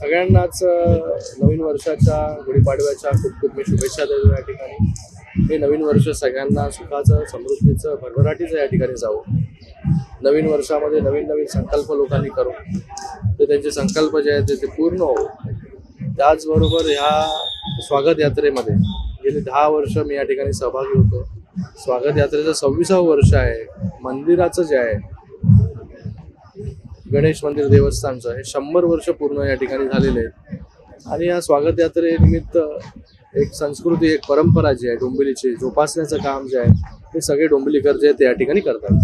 सगळ्यांनाच नवीन वर्षाच्या गुढीपाडव्याच्या खूप खूप मी शुभेच्छा देतो या ठिकाणी. हे नवीन वर्ष सगळ्यांना सुखाचं, समृद्धीचं, भरभराटीचं या ठिकाणी जावो. नवीन वर्षामध्ये नवीन नवीन संकल्प लोकांनी करू, तर त्यांचे संकल्प जे आहेत ते पूर्ण हो. त्याचबरोबर ह्या स्वागत यात्रेमध्ये गेली 10 वर्ष मी या ठिकाणी सहभागी होतो. स्वागत यात्रेचं 26वं वर्ष आहे. मंदिराचं जे आहे गणेश मंदिर देवस्थानचं हे 100 वर्ष पूर्ण या ठिकाणी झालेले आहेत. आणि या स्वागत यात्रेनिमित्त एक संस्कृती, एक परंपरा जी आहे डोंबिवलीची जोपासण्याचं काम जे आहे ते सगळे डोंबिवलीकर जे ते या ठिकाणी करतात.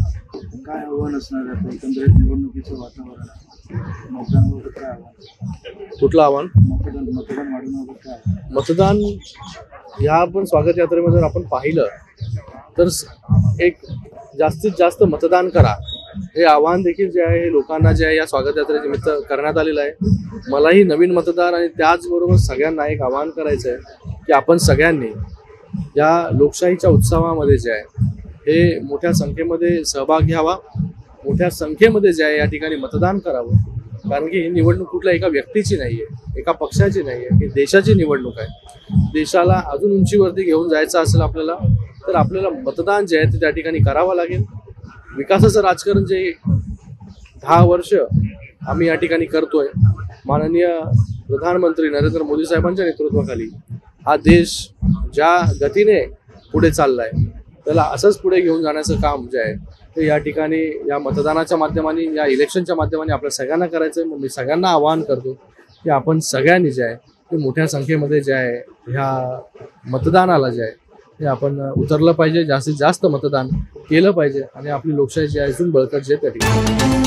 काय आव्हान असणार आहे एकंदरीत निवडणुकीचं वातावरण? मतदानावर काय आव्हान? कुठलं आव्हान? मतदान वाढवण्यावर काय? मतदान ह्या पण स्वागत यात्रेमध्ये जर आपण पाहिलं तर एक जास्तीत जास्त मतदान करा हे आव्हान देखील जे आहे लोकांना जे आहे या स्वागत यात्रेनिमित्त करण्यात आलेलं आहे. मलाही नवीन मतदार आणि त्याचबरोबर सगळ्यांना एक आव्हान करायचं आहे की आपण सगळ्यांनी या लोकशाहीच्या उत्सवामध्ये जे आहे हे मोठ्या संख्येमध्ये सहभाग घ्यावा, मोठ्या संख्येमध्ये जे आहे या ठिकाणी मतदान करावं. कारण की ही निवडणूक कुठल्या एका व्यक्तीची नाही आहे, एका पक्षाची नाही आहे, ही देशाची निवडणूक आहे. देशाला अजून उंचीवरती घेऊन जायचं असेल आपल्याला तर आपल्याला मतदान जे आहे ते त्या ठिकाणी करावं लागेल. विकासाचं राजकारण जे 10 वर्ष आम्ही या ठिकाणी करतोय, माननीय प्रधानमंत्री नरेंद्र मोदी साहेबांच्या नेतृत्वाखाली हा देश ज्या गतीने पुढे चाललाय त्याला असंच पुढे घेऊन जाण्याचं काम जे आहे ते या ठिकाणी या मतदानाच्या माध्यमाने, या इलेक्शनच्या माध्यमाने आपल्या सगळ्यांना करायचं आहे. मग मी सगळ्यांना आवाहन करतो की आपण सगळ्यांनी जे आहे ते मोठ्या संख्येमध्ये जे आहे ह्या मतदानाला जे आहे हे आपण उतरलं पाहिजे, जास्तीत जास्त मतदान केलं पाहिजे आणि आपली लोकशाही जी आहे अजून बळकट जे त्या ठिकाणी